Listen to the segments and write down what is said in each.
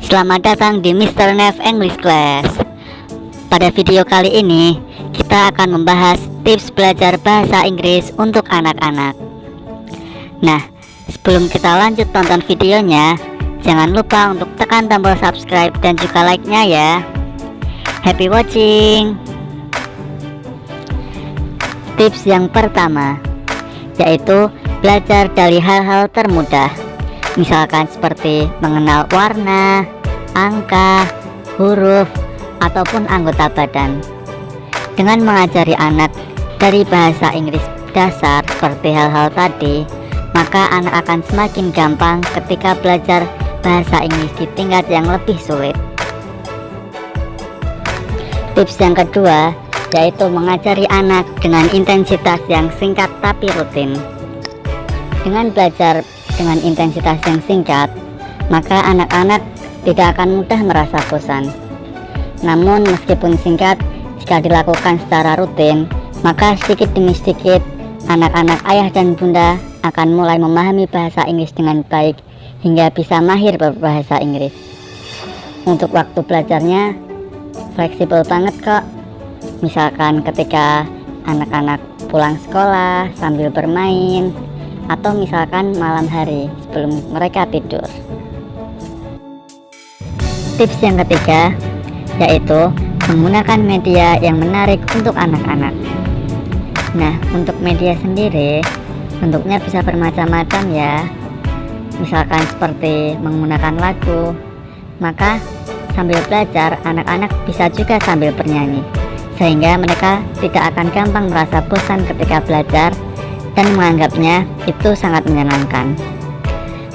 Selamat datang di Mr. Nev English Class. Pada video kali ini kita akan membahas tips belajar bahasa Inggris untuk anak-anak. Nah, sebelum kita lanjut tonton videonya, jangan lupa untuk tekan tombol subscribe dan juga like-nya ya. Happy watching. Tips yang pertama yaitu belajar dari hal-hal termudah, misalkan seperti mengenal warna, angka, huruf, ataupun anggota badan. Dengan mengajari anak dari bahasa Inggris dasar seperti hal-hal tadi, maka anak akan semakin gampang ketika belajar bahasa Inggris di tingkat yang lebih sulit. Tips yang kedua yaitu mengajari anak dengan intensitas yang singkat tapi rutin. Dengan belajar dengan intensitas yang singkat, maka anak-anak tidak akan mudah merasa bosan. Namun meskipun singkat, jika dilakukan secara rutin, maka sedikit demi sedikit anak-anak ayah dan bunda akan mulai memahami bahasa Inggris dengan baik hingga bisa mahir berbahasa Inggris. Untuk waktu belajarnya fleksibel banget kok. Misalkan ketika anak-anak pulang sekolah sambil bermain, atau misalkan malam hari sebelum mereka tidur. Tips yang ketiga yaitu menggunakan media yang menarik untuk anak-anak. Nah, untuk media sendiri bentuknya bisa bermacam-macam ya. Misalkan seperti menggunakan lagu, maka sambil belajar anak-anak bisa juga sambil bernyanyi, sehingga mereka tidak akan gampang merasa bosan ketika belajar dan menganggapnya itu sangat menyenangkan.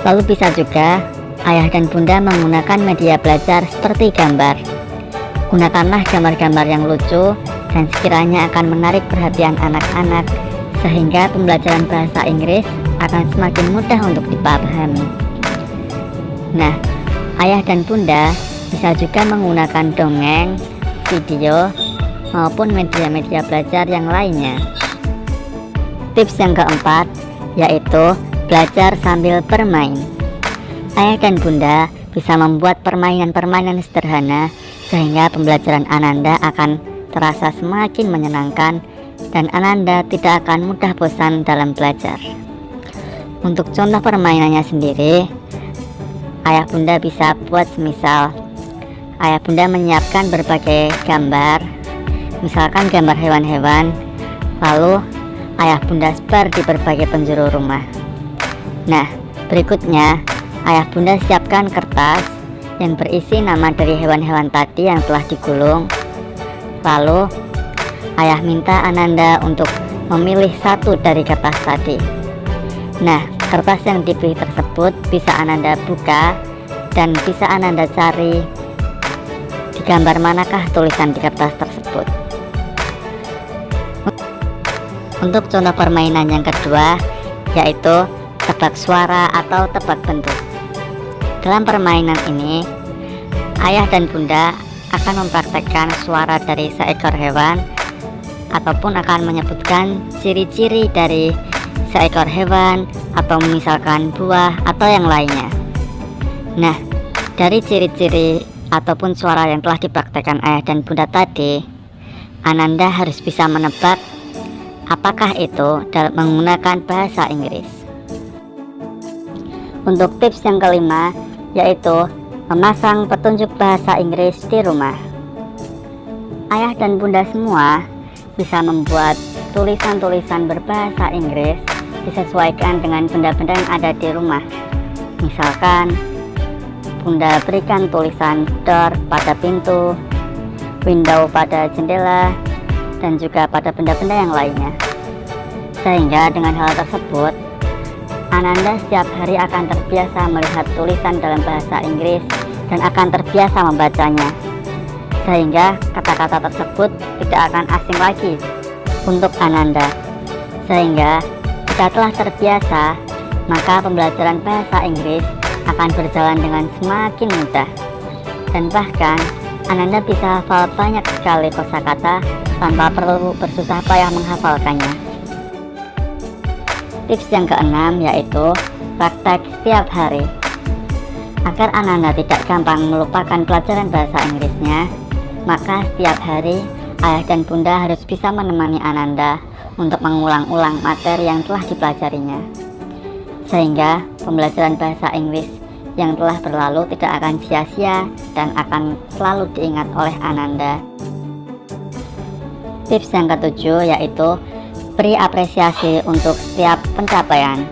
Lalu bisa juga ayah dan bunda menggunakan media belajar seperti gambar. Gunakanlah gambar-gambar yang lucu dan sekiranya akan menarik perhatian anak-anak, sehingga pembelajaran bahasa Inggris akan semakin mudah untuk dipahami. Nah, ayah dan bunda bisa juga menggunakan dongeng, video, maupun media-media belajar yang lainnya. Tips yang keempat yaitu belajar sambil bermain. Ayah dan bunda bisa membuat permainan-permainan sederhana sehingga pembelajaran Ananda akan terasa semakin menyenangkan dan Ananda tidak akan mudah bosan dalam belajar. Untuk contoh permainannya sendiri, ayah bunda bisa buat semisal ayah bunda menyiapkan berbagai gambar, misalkan gambar hewan-hewan, lalu ayah bunda sebar di berbagai penjuru rumah. Nah, berikutnya ayah bunda siapkan kertas yang berisi nama dari hewan-hewan tadi yang telah digulung. Lalu ayah minta Ananda untuk memilih satu dari kertas tadi. Nah, kertas yang dipilih tersebut bisa Ananda buka dan bisa Ananda cari di gambar manakah tulisan di kertas tersebut. Untuk contoh permainan yang kedua yaitu tebak suara atau tebak bentuk. Dalam permainan ini, ayah dan bunda akan mempraktekkan suara dari seekor hewan ataupun akan menyebutkan ciri-ciri dari seekor hewan atau misalkan buah atau yang lainnya. Nah, dari ciri-ciri ataupun suara yang telah dipraktekkan ayah dan bunda tadi, Ananda harus bisa menebak apakah itu dalam menggunakan bahasa Inggris. Untuk tips yang kelima yaitu memasang petunjuk bahasa Inggris di rumah. Ayah dan bunda semua bisa membuat tulisan-tulisan berbahasa Inggris disesuaikan dengan benda-benda yang ada di rumah. Misalkan bunda berikan tulisan door pada pintu, window pada jendela, dan juga pada benda-benda yang lainnya. Sehingga dengan hal tersebut Ananda setiap hari akan terbiasa melihat tulisan dalam bahasa Inggris dan akan terbiasa membacanya, sehingga kata-kata tersebut tidak akan asing lagi untuk Ananda. Sehingga jika telah terbiasa, maka pembelajaran bahasa Inggris akan berjalan dengan semakin mudah, dan bahkan Ananda bisa hafal banyak sekali kosakata tanpa perlu bersusah payah menghafalkannya. Tips yang keenam yaitu praktek setiap hari. Agar Ananda tidak gampang melupakan pelajaran bahasa Inggrisnya, maka setiap hari ayah dan bunda harus bisa menemani Ananda untuk mengulang-ulang materi yang telah dipelajarinya, sehingga pembelajaran bahasa Inggris yang telah berlalu tidak akan sia-sia dan akan selalu diingat oleh Ananda. Tips yang ketujuh yaitu beri apresiasi untuk setiap pencapaian.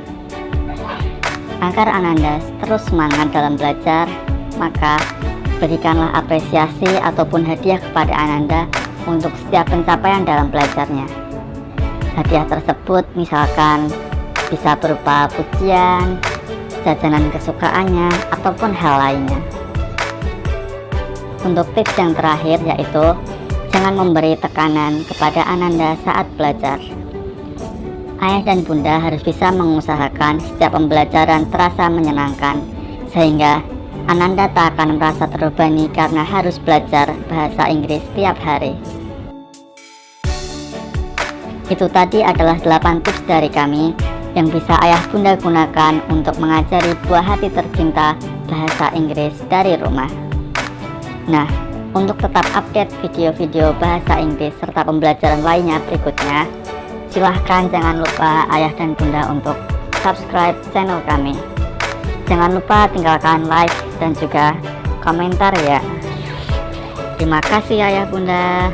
Agar Ananda terus semangat dalam belajar, maka berikanlah apresiasi ataupun hadiah kepada Ananda untuk setiap pencapaian dalam belajarnya. Hadiah tersebut misalkan bisa berupa pujian, jajanan kesukaannya, ataupun hal lainnya. Untuk tips yang terakhir yaitu jangan memberi tekanan kepada Ananda saat belajar. Ayah dan bunda harus bisa mengusahakan setiap pembelajaran terasa menyenangkan, sehingga Ananda tak akan merasa terbebani karena harus belajar bahasa Inggris setiap hari. Itu tadi adalah 8 tips dari kami yang bisa ayah bunda gunakan untuk mengajari buah hati tercinta bahasa Inggris dari rumah. Nah, untuk tetap update video-video bahasa Inggris serta pembelajaran lainnya berikutnya, silahkan jangan lupa ayah dan bunda untuk subscribe channel kami. Jangan lupa tinggalkan like dan juga komentar ya. Terima kasih ayah bunda,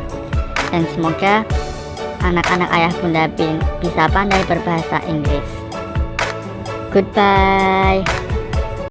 dan semoga anak-anak ayah bunda bisa pandai berbahasa Inggris. Goodbye.